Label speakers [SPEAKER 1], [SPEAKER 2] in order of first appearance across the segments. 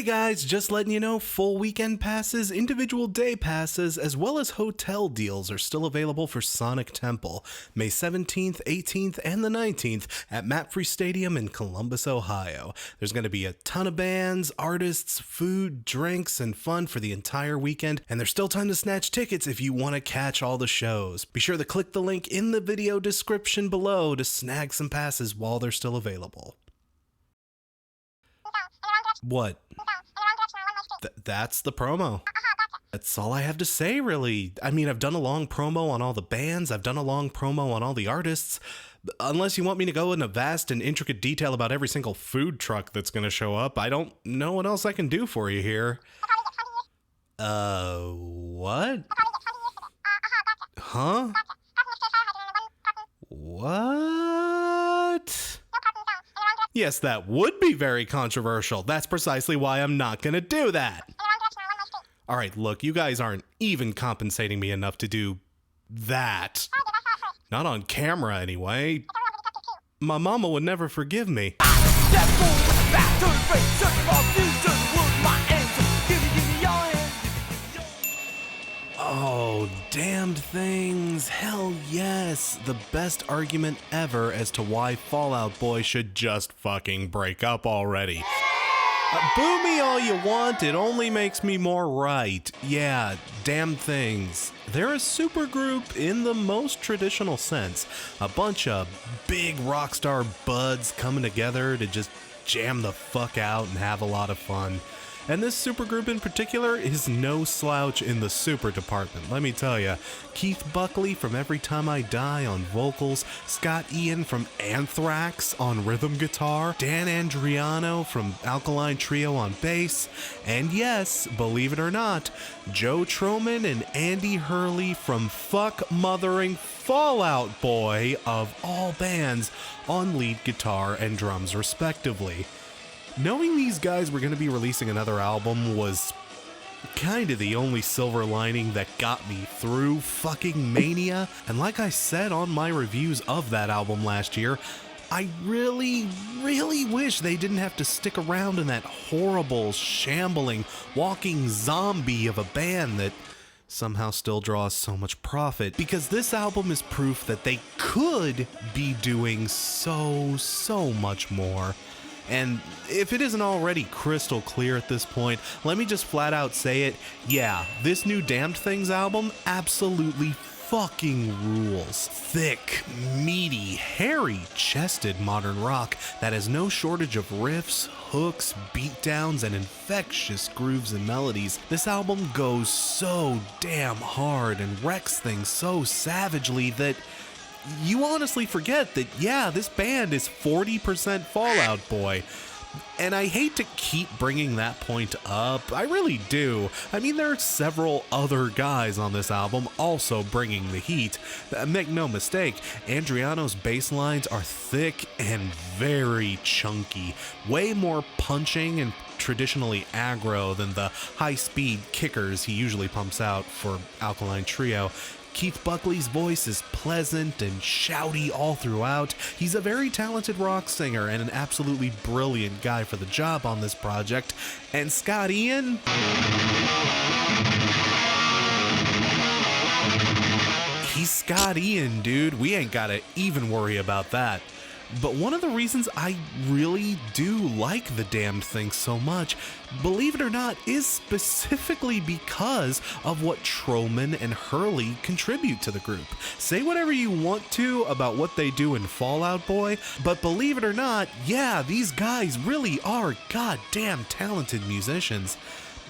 [SPEAKER 1] Hey guys, just letting you know, full weekend passes, individual day passes, as well as hotel deals are still available for Sonic Temple, May 17th, 18th, and the 19th at Mapfre Stadium in Columbus, Ohio. There's going to be a ton of bands, artists, food, drinks, and fun for the entire weekend, and there's still time to snatch tickets if you want to catch all the shows. Be sure to click the link in the video description below to snag some passes while they're still available. What? That's the promo. That's all I have to say, really. I mean, I've done a long promo on all the bands, I've done a long promo on all the artists. Unless you want me to go into vast and intricate detail about every single food truck that's going to show up, I don't know what else I can do for you here. What? Huh? What? Yes, that would be very controversial. That's precisely why I'm not gonna do that. Alright, look, you guys aren't even compensating me enough to do that. Not on camera, anyway. My mama would never forgive me. Oh, damned things. Hell yes. The best argument ever as to why Fall Out Boy should just fucking break up already. Boo me all you want, it only makes me more right. Yeah, damned things. They're a supergroup in the most traditional sense. A bunch of big rock star buds coming together to just jam the fuck out and have a lot of fun. And this supergroup in particular is no slouch in the super department, let me tell ya. Keith Buckley from Every Time I Die on vocals, Scott Ian from Anthrax on rhythm guitar, Dan Andriano from Alkaline Trio on bass, and yes, believe it or not, Joe Troman and Andy Hurley from Fuck Mothering Fall Out Boy of all bands on lead guitar and drums respectively. Knowing these guys were going to be releasing another album was kind of the only silver lining that got me through fucking Mania, and like I said on my reviews of that album last year, I really wish they didn't have to stick around in that horrible, shambling, walking zombie of a band that somehow still draws so much profit, because this album is proof that they could be doing so much more. And if it isn't already crystal clear at this point, let me just flat out say it. Yeah, this new Damned Things album absolutely fucking rules. Thick, meaty, hairy-chested modern rock that has no shortage of riffs, hooks, beatdowns, and infectious grooves and melodies. This album goes so damn hard and wrecks things so savagely that you honestly forget that, yeah, this band is 40% Fall Out Boy. And I hate to keep bringing that point up, I really do. I mean, there are several other guys on this album also bringing the heat. Make no mistake, Andriano's bass lines are thick and very chunky, way more punching and traditionally aggro than the high-speed kickers he usually pumps out for Alkaline Trio. Keith Buckley's voice is pleasant and shouty all throughout. He's a very talented rock singer and an absolutely brilliant guy for the job on this project. And Scott Ian? He's Scott Ian, dude. We ain't gotta even worry about that. But one of the reasons I really do like the Damned Thing so much, believe it or not, is specifically because of what Troman and Hurley contribute to the group. Say whatever you want to about what they do in Fall Out Boy, but believe it or not, yeah, these guys really are goddamn talented musicians.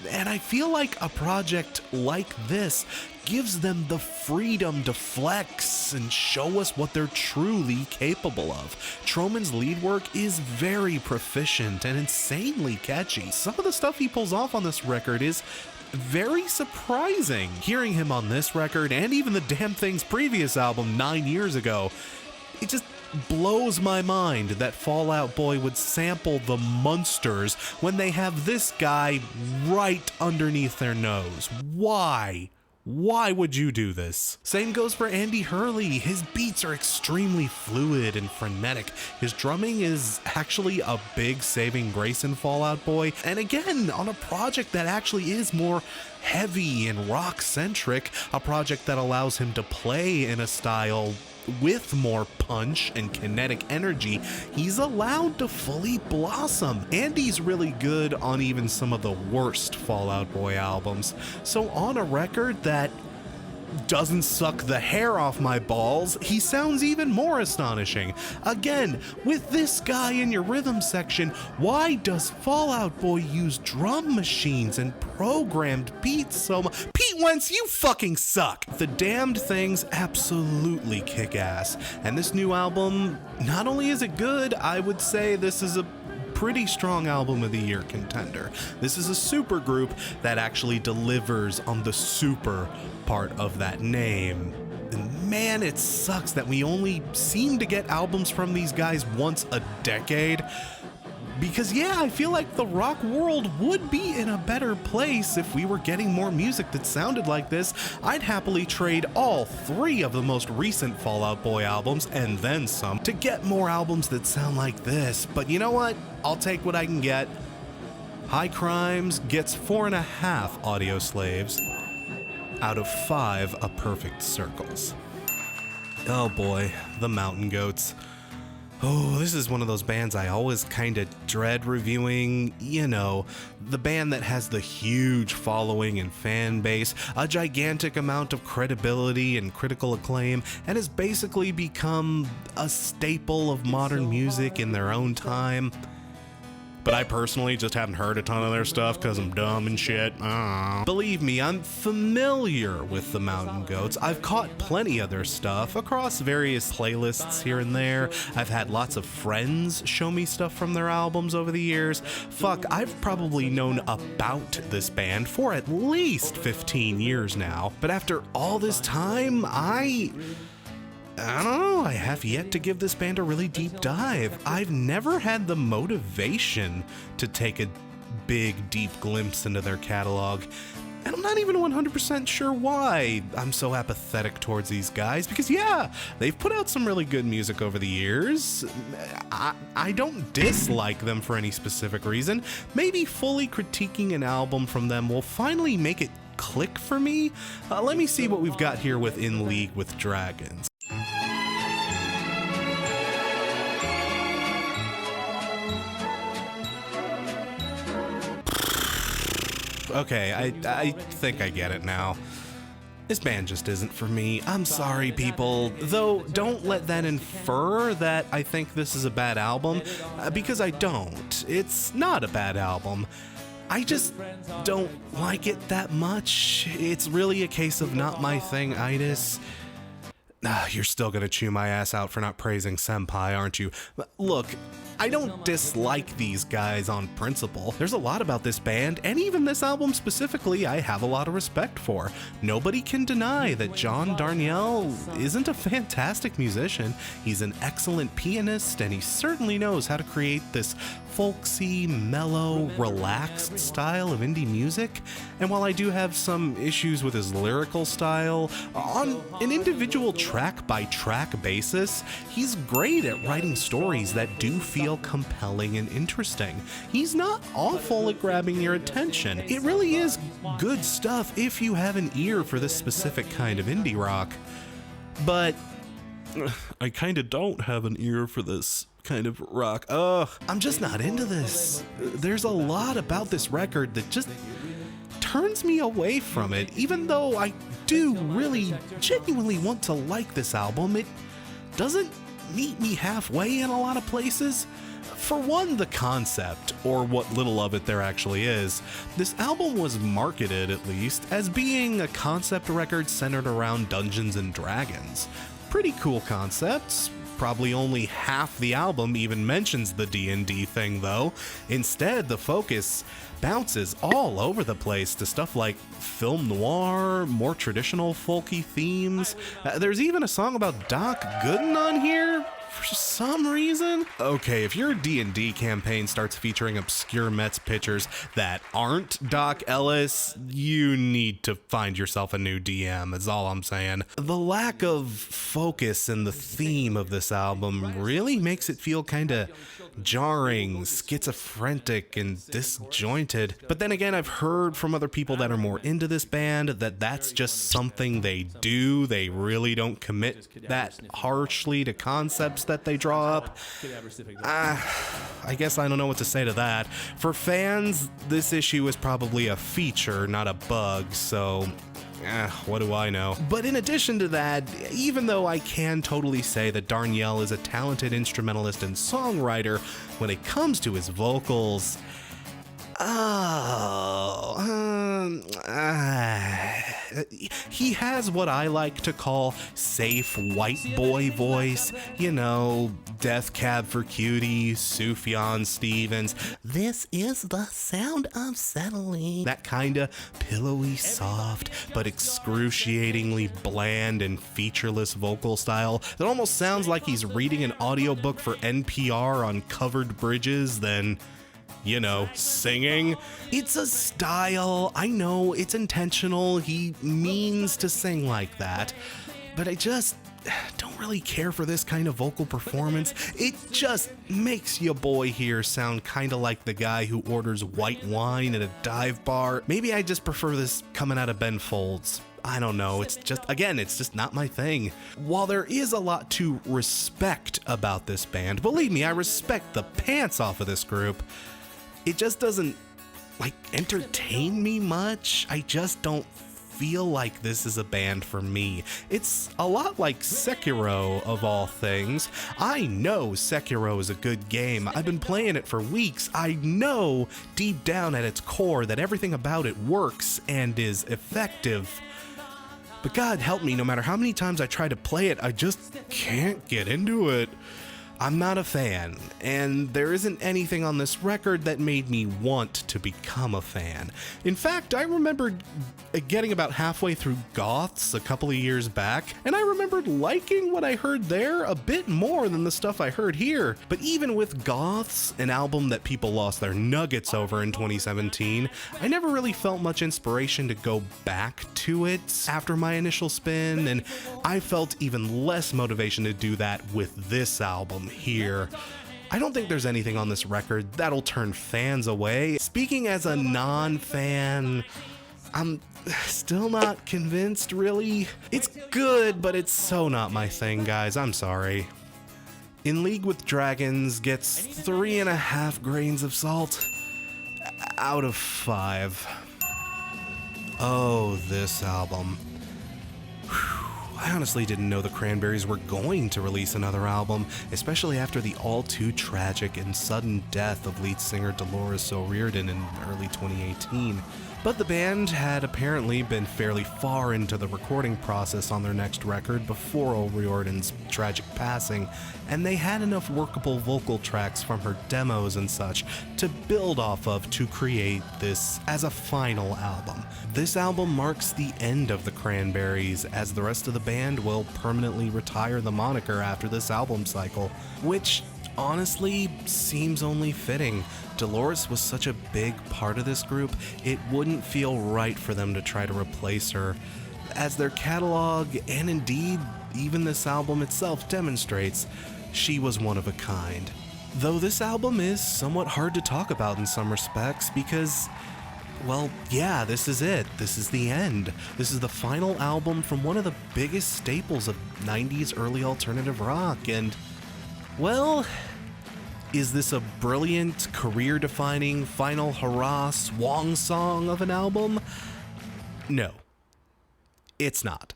[SPEAKER 1] And I feel like a project like this gives them the freedom to flex and show us what they're truly capable of. Troman's lead work is very proficient and insanely catchy. Some of the stuff he pulls off on this record is very surprising. Hearing him on this record, and even the Damn Thing's previous album 9 years ago, it just blows my mind that Fall Out Boy would sample the Munsters when they have this guy right underneath their nose. Why? Why would you do this? Same goes for Andy Hurley. His beats are extremely fluid and frenetic. His drumming is actually a big saving grace in Fall Out Boy. And again, on a project that actually is more heavy and rock-centric, a project that allows him to play in a style with more punch and kinetic energy, he's allowed to fully blossom. Andy's really good on even some of the worst Fall Out Boy albums. So on a record that doesn't suck the hair off my balls, he sounds even more astonishing. Again, with this guy in your rhythm section, why does Fall Out Boy use drum machines and programmed beats so much? Pete Wentz, you fucking suck! The Damned Things absolutely kick ass, and this new album, not only is it good, I would say this is a pretty strong album of the year contender. This is a super group that actually delivers on the super part of that name. And man, it sucks that we only seem to get albums from these guys once a decade. Because yeah, I feel like the rock world would be in a better place if we were getting more music that sounded like this. I'd happily trade all 3 of the most recent Fall Out Boy albums, and then some, to get more albums that sound like this. But you know what? I'll take what I can get. High Crimes gets 4.5 audio slaves out of 5 A Perfect Circles. Oh boy, the Mountain Goats. Oh, this is one of those bands I always kind of dread reviewing. You know, the band that has the huge following and fan base, a gigantic amount of credibility and critical acclaim, and has basically become a staple of modern music in their own time. But I personally just haven't heard a ton of their stuff because I'm dumb and shit. Believe me, I'm familiar with the Mountain Goats. I've caught plenty of their stuff across various playlists here and there. I've had lots of friends show me stuff from their albums over the years. Fuck, I've probably known about this band for at least 15 years now. But after all this time, I don't know, I have yet to give this band a really deep dive. I've never had the motivation to take a big, deep glimpse into their catalog. And I'm not even 100% sure why I'm so apathetic towards these guys, because yeah, they've put out some really good music over the years. I don't dislike them for any specific reason. Maybe fully critiquing an album from them will finally make it click for me. Let me see what we've got here with In League with Dragons. Okay, I think I get it now. This band just isn't for me. I'm sorry, people. Though, don't let that infer that I think this is a bad album, because I don't. It's not a bad album. I just don't like it that much. It's really a case of not my thing-itis. You're still gonna chew my ass out for not praising Senpai, aren't you? Look, I don't dislike these guys on principle. There's a lot about this band, and even this album specifically, I have a lot of respect for. Nobody can deny that John Darnielle isn't a fantastic musician. He's an excellent pianist, and he certainly knows how to create this folksy, mellow, relaxed style of indie music. And while I do have some issues with his lyrical style, on an individual track-by-track basis, he's great at writing stories that do feel compelling and interesting. He's not awful at grabbing your attention. It really is good stuff if you have an ear for this specific kind of indie rock. But I kinda don't have an ear for this kind of rock. I'm just not into this. There's a lot about this record that just turns me away from it. Even though I do really genuinely want to like this album, it doesn't meet me halfway in a lot of places. For one, the concept, or what little of it there actually is. This album was marketed, at least, as being a concept record centered around Dungeons and Dragons. Pretty cool concepts. Probably only half the album even mentions the D&D thing, though. Instead, the focus bounces all over the place to stuff like film noir, more traditional folky themes. There's even a song about Doc Gooden on here. for some reason. Okay, if your D&D campaign starts featuring obscure Mets pitchers that aren't Doc Ellis, you need to find yourself a new DM, is all I'm saying. The lack of focus in the theme of this album really makes it feel kinda jarring, schizophrenic, and disjointed. But then again, I've heard from other people that are more into this band that that's just something they do. They really don't commit that harshly to concepts that they draw up. I guess I don't know what to say to that. For fans, this issue is probably a feature, not a bug, so what do I know? But in addition to that, even though I can totally say that Darnielle is a talented instrumentalist and songwriter, when it comes to his vocals, he has what I like to call safe white boy voice. You know, Death Cab for Cutie, Sufjan Stevens. This is the sound of settling. That kinda pillowy soft, but excruciatingly bland and featureless vocal style that almost sounds like he's reading an audiobook for NPR on covered bridges, then you know, singing. It's a style. I know it's intentional. He means to sing like that. But I just don't really care for this kind of vocal performance. It just makes your boy here sound kind of like the guy who orders white wine at a dive bar. Maybe I just prefer this coming out of Ben Folds. I don't know, it's just not my thing. While there is a lot to respect about this band, believe me, I respect the pants off of this group, it just doesn't, entertain me much. I just don't feel like this is a band for me. It's a lot like Sekiro, of all things. I know Sekiro is a good game. I've been playing it for weeks. I know deep down at its core that everything about it works and is effective. But God help me, no matter how many times I try to play it, I just can't get into it. I'm not a fan, and there isn't anything on this record that made me want to become a fan. In fact, I remembered getting about halfway through Goths a couple of years back, and I remembered liking what I heard there a bit more than the stuff I heard here. But even with Goths, an album that people lost their nuggets over in 2017, I never really felt much inspiration to go back to it after my initial spin, and I felt even less motivation to do that with this album here. I don't think there's anything on this record that'll turn fans away. Speaking as a non-fan, I'm still not convinced, really. It's good, but it's so not my thing, guys. I'm sorry. In League with Dragons gets 3.5 grains of salt out of 5. Oh, this album. I honestly didn't know the Cranberries were going to release another album, especially after the all-too tragic and sudden death of lead singer Dolores O'Riordan in early 2018. But the band had apparently been fairly far into the recording process on their next record before O'Riordan's tragic passing, and they had enough workable vocal tracks from her demos and such to build off of to create this as a final album. This album marks the end of the Cranberries, as the rest of the band will permanently retire the moniker after this album cycle, which honestly seems only fitting. Dolores was such a big part of this group, it wouldn't feel right for them to try to replace her, as their catalog, and indeed even this album itself demonstrates, she was one of a kind. Though this album is somewhat hard to talk about in some respects because, well, yeah, this is it. This is the end. This is the final album from one of the biggest staples of 90s early alternative rock, and, well, is this a brilliant, career-defining, final hurrah swan song of an album? No, it's not.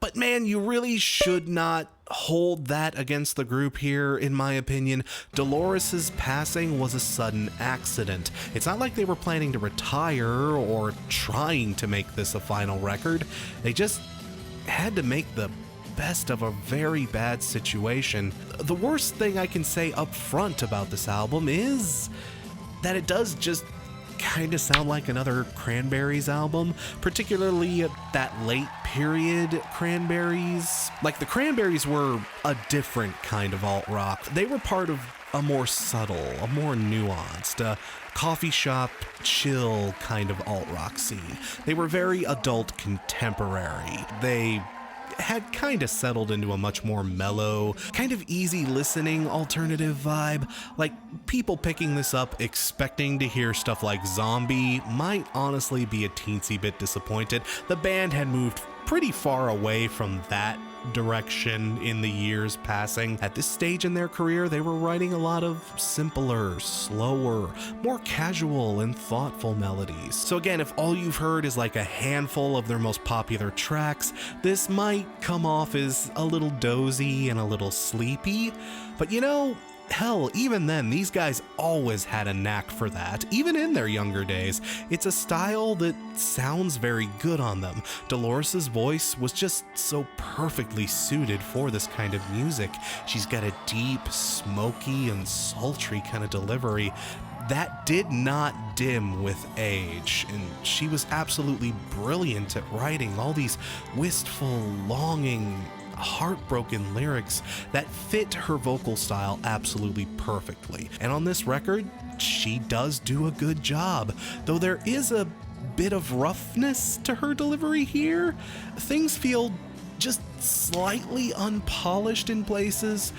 [SPEAKER 1] But man, you really should not hold that against the group here, in my opinion. Dolores's passing was a sudden accident. It's not like they were planning to retire or trying to make this a final record. They just had to make the best of a very bad situation. The worst thing I can say up front about this album is that it does just kind of sound like another Cranberries album, particularly that late period Cranberries. Like, the Cranberries were a different kind of alt-rock. They were part of a more subtle, a more nuanced, coffee shop, chill kind of alt-rock scene. They were very adult contemporary. They had kind of settled into a much more mellow, kind of easy listening alternative vibe. Like, people picking this up expecting to hear stuff like Zombie might honestly be a teensy bit disappointed. The band had moved pretty far away from that direction in the years passing. At this stage in their career, they were writing a lot of simpler, slower, more casual and thoughtful melodies. So again, if all you've heard is like a handful of their most popular tracks, this might come off as a little dozy and a little sleepy, but you know, hell, even then, these guys always had a knack for that, even in their younger days. It's a style that sounds very good on them. Dolores' voice was just so perfectly suited for this kind of music. She's got a deep, smoky, and sultry kind of delivery that did not dim with age, and she was absolutely brilliant at writing all these wistful, longing, heartbroken lyrics that fit her vocal style absolutely perfectly. And on this record, she does do a good job, though there is a bit of roughness to her delivery here. Things feel just slightly unpolished in places,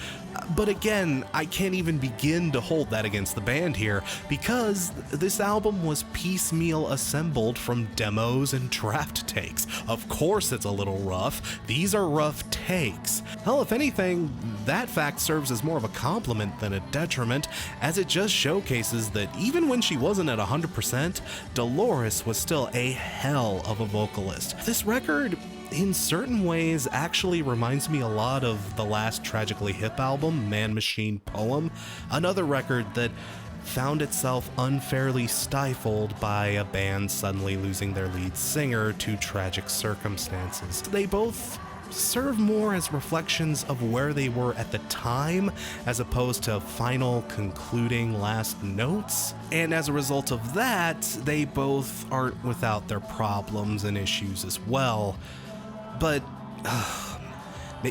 [SPEAKER 1] but again, I can't even begin to hold that against the band here, because this album was piecemeal assembled from demos and draft takes. Of course it's a little rough. These are rough takes. Hell, if anything, that fact serves as more of a compliment than a detriment, as it just showcases that even when she wasn't at 100%, Dolores was still a hell of a vocalist. This record, in certain ways, actually reminds me a lot of the last Tragically Hip album, Man Machine Poem, another record that found itself unfairly stifled by a band suddenly losing their lead singer to tragic circumstances. They both serve more as reflections of where they were at the time, as opposed to final concluding last notes. And as a result of that, they both aren't without their problems and issues as well. But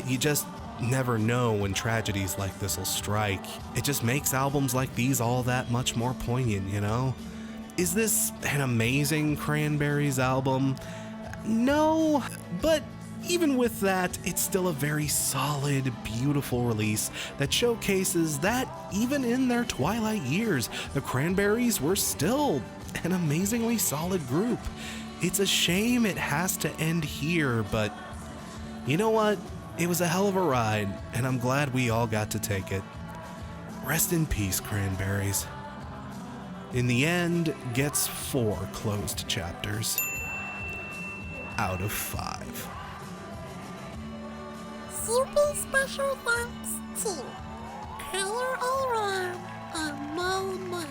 [SPEAKER 1] you just never know when tragedies like this will strike. It just makes albums like these all that much more poignant, you know? Is this an amazing Cranberries album? No, but even with that, it's still a very solid, beautiful release that showcases that even in their twilight years, the Cranberries were still an amazingly solid group. It's a shame it has to end here, but you know what? It was a hell of a ride, and I'm glad we all got to take it. Rest in peace, Cranberries. In the end, gets 4 closed chapters out of 5.
[SPEAKER 2] Super special thanks to Color All Around and Mo Mud.